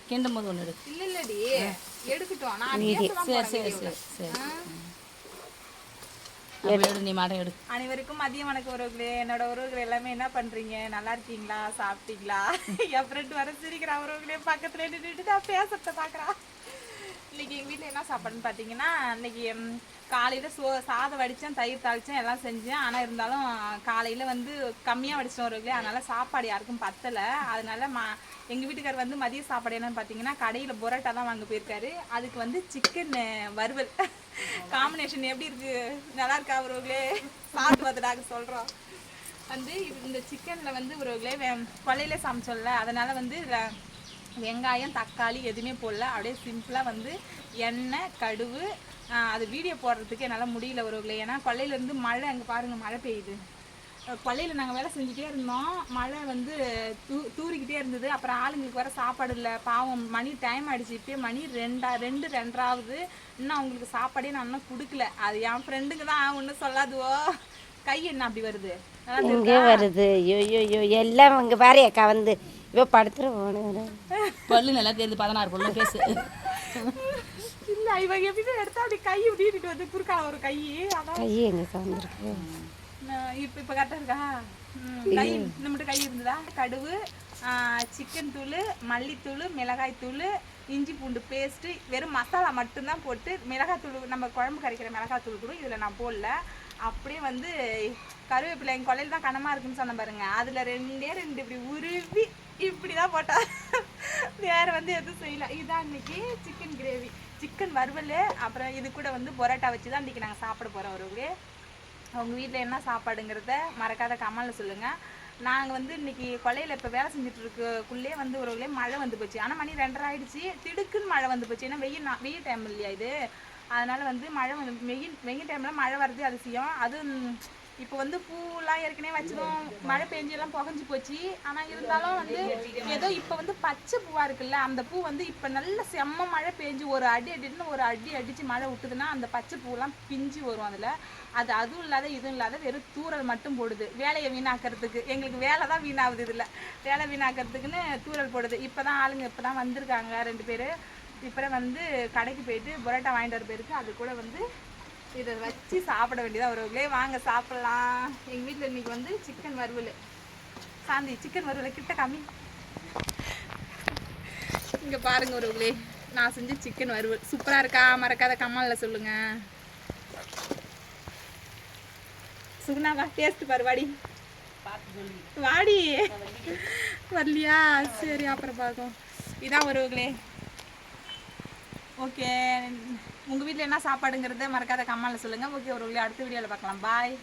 கிண்டும் போது ஒன்று எடு. இல்லடி எடுக்கட்டும். நான் சரி சரி சரி எடு, நீ மாட்டை எடு. அனைவருக்கும் மதியம் வணக்கம் உறவுகளே. என்னோட உறவுகள் எல்லாமே என்ன பண்றீங்க? நல்லா இருக்கீங்களா? சாப்பிட்டீங்களா? என் ஃப்ரெண்ட் வர சிரிக்கிறா உறவுகளே, பக்கத்துல நின்றுட்டு நான் பேசுறத பாக்குறா. இன்னைக்கு எங்கள் வீட்டில் என்ன சாப்பாடுன்னு பார்த்தீங்கன்னா, இன்னைக்கு காலையில் சாதம் வடித்தேன், தயிர் தாளித்தேன், எல்லாம் செஞ்சேன். ஆனால் இருந்தாலும் காலையில் வந்து கம்மியாக வடித்தோம் உறவுகளே, அதனால் சாப்பாடு யாருக்கும் பத்தலை. அதனால எங்கள் வீட்டுக்கார் வந்து மதிய சாப்பாடு என்னன்னு பார்த்தீங்கன்னா, கடையில் பொரோட்டா தான் வாங்க போயிருக்காரு. அதுக்கு வந்து சிக்கன் வறுவல். காம்பினேஷன் எப்படி இருக்கு? நல்லா இருக்கா உறவுகளே? சாப்பிட்டு பார்த்து நாங்கள் சொல்கிறோம். வந்து இந்த சிக்கனில் வந்து உறவுகளே கொல்லையில சமைச்சோம்ல, அதனால் வந்து இதில் வெங்காயம் தக்காளி எதுவுமே போடல. அப்படியே சிம்பிளாக வந்து எண்ணெய் கடுகு. அது வீடியோ போடுறதுக்கு என்னால் முடியல உறவுகளே, ஏன்னா கொல்லையிலேருந்து மழை. அங்கே பாருங்கள் மழை பெய்யுது. கொல்லையில் நாங்கள் வேலை செஞ்சுட்டே இருந்தோம், மழை வந்து தூரிக்கிட்டே இருந்தது. அப்புறம் ஆளுங்களுக்கு வர சாப்பாடு இல்லை, பாவம் மணி டைம் ஆகிடுச்சு. இப்போயே மணி 2:02 இன்னும் அவங்களுக்கு சாப்பாடே நான் இன்னும் கொடுக்கல. அது என் ஃப்ரெண்டுங்க தான் ஒன்றும் சொல்லாதுவோ. கை என்ன அப்படி வருது? இங்கே வருது. ஐயோ எல்லாம் இங்கே பாரு அக்கா வந்து இப்போ படுத்துருவோம். பல்லு நல்லா தெரியுது, 16 பல்லு பேசு. இல்லை இவங்க எப்படி எடுத்தா அப்படி கை இப்படிட்டு வந்து குறுக்கால ஒரு கை. அதான் கை எங்கே வந்துருக்கு இப்போ கரெக்டாக இருக்கா? கை நம்மகிட்ட கை இருந்ததா? கடுகு, சிக்கன் தூள், மல்லித்தூள், மிளகாய் தூள், இஞ்சி பூண்டு பேஸ்ட்டு, வெறும் மசாலா மட்டும்தான் போட்டு. மிளகாத்தூள் நம்ம குழம்பு கரைக்கிற மிளகாத்தூள் கூட இதில் நான் போடல. அப்படியே வந்து கருவேப்பிலை எங்கள் கொலையில் தான் கனமாக இருக்குன்னு சொன்ன பாருங்க, அதில் 2 இப்படி உருவி இப்படி தான் போட்டா. வேறு வந்து எதுவும் செய்யல. இதுதான் இன்னைக்கு சிக்கன் கிரேவி, சிக்கன் வறுவல். அப்புறம் இது கூட வந்து பொரோட்டா வச்சு தான் இன்றைக்கி நாங்கள் சாப்பிட போகிறோம் ஒருவரே. அவங்க வீட்டில் என்ன சாப்பாடுங்கிறத மறக்காத கமெண்ட்ல சொல்லுங்கள். நாங்கள் வந்து இன்றைக்கி கொல்லையில் இப்போ வேலை செஞ்சுட்டு இருக்கக்குள்ளே வந்து ஒருவர்களே மழை வந்து போச்சு. ஆனால் மணி 2:30 ஆகிடுச்சு. திடுக்குன்னு மழை வந்து போச்சு. ஏன்னா வெயில் டைம் இல்லையா இது, அதனால் வந்து மழை வந்து வெயில் டைமில் மழை வர்றது அதிசயம். அது இப்போ வந்து பூலாம் ஏற்கனவே வச்சிடும், மழை பெஞ்செல்லாம் புகஞ்சு போச்சு. ஆனால் இருந்தாலும் வந்து ஏதோ இப்போ வந்து பச்சை பூவாக இருக்குல்ல, அந்த பூ வந்து இப்போ நல்ல செம்ம மழை பெஞ்சு ஒரு அடி அடித்து மழை விட்டுதுன்னா அந்த பச்சை பூலாம் பிஞ்சு வரும். அதில் அதுவும் இல்லாத இதுவும் இல்லாத வெறும் தூரல் மட்டும் போடுது. வேலையை வீணாக்கிறதுக்கு, எங்களுக்கு வேலை தான் வீணாகுது. இதில் வேலை வீணாக்கிறதுக்குன்னு தூரல் போடுது. இப்போ தான் ஆளுங்க இப்போ தான் வந்திருக்காங்க 2 பேர். இப்போ வந்து கடைக்கு போயிட்டு பரோட்டா வாங்கிட்டு வர போயிருக்கு. அது கூட வந்து இதை வச்சு சாப்பிட வேண்டியதாக ஒருவர்களே. வாங்க சாப்பிட்லாம். எங்கள் வீட்டில் இன்றைக்கி வந்து சிக்கன் வறுவல். சாந்தி சிக்கன் வறுவலை கிட்ட காமி. இங்கே பாருங்கள் ஒருவர்களே, நான் செஞ்ச சிக்கன் வறுவல் சூப்பராக இருக்கா? மறக்காத கமெண்ட்ல சொல்லுங்கள். சுகுணாவா டேஸ்ட் பாரு, வாடி வாடி. வரலையா? சரி அப்புறம் பார்க்கும். இதான் ஒருவர்களே. ஓகே, உங்கள் வீட்டில் என்ன சாப்பாடுங்கிறத மறக்காத கமெண்ட்ல சொல்லுங்கள். ஓகே ஒருவர்களே, அடுத்த வீடியோவில் பார்க்கலாம். பாய்.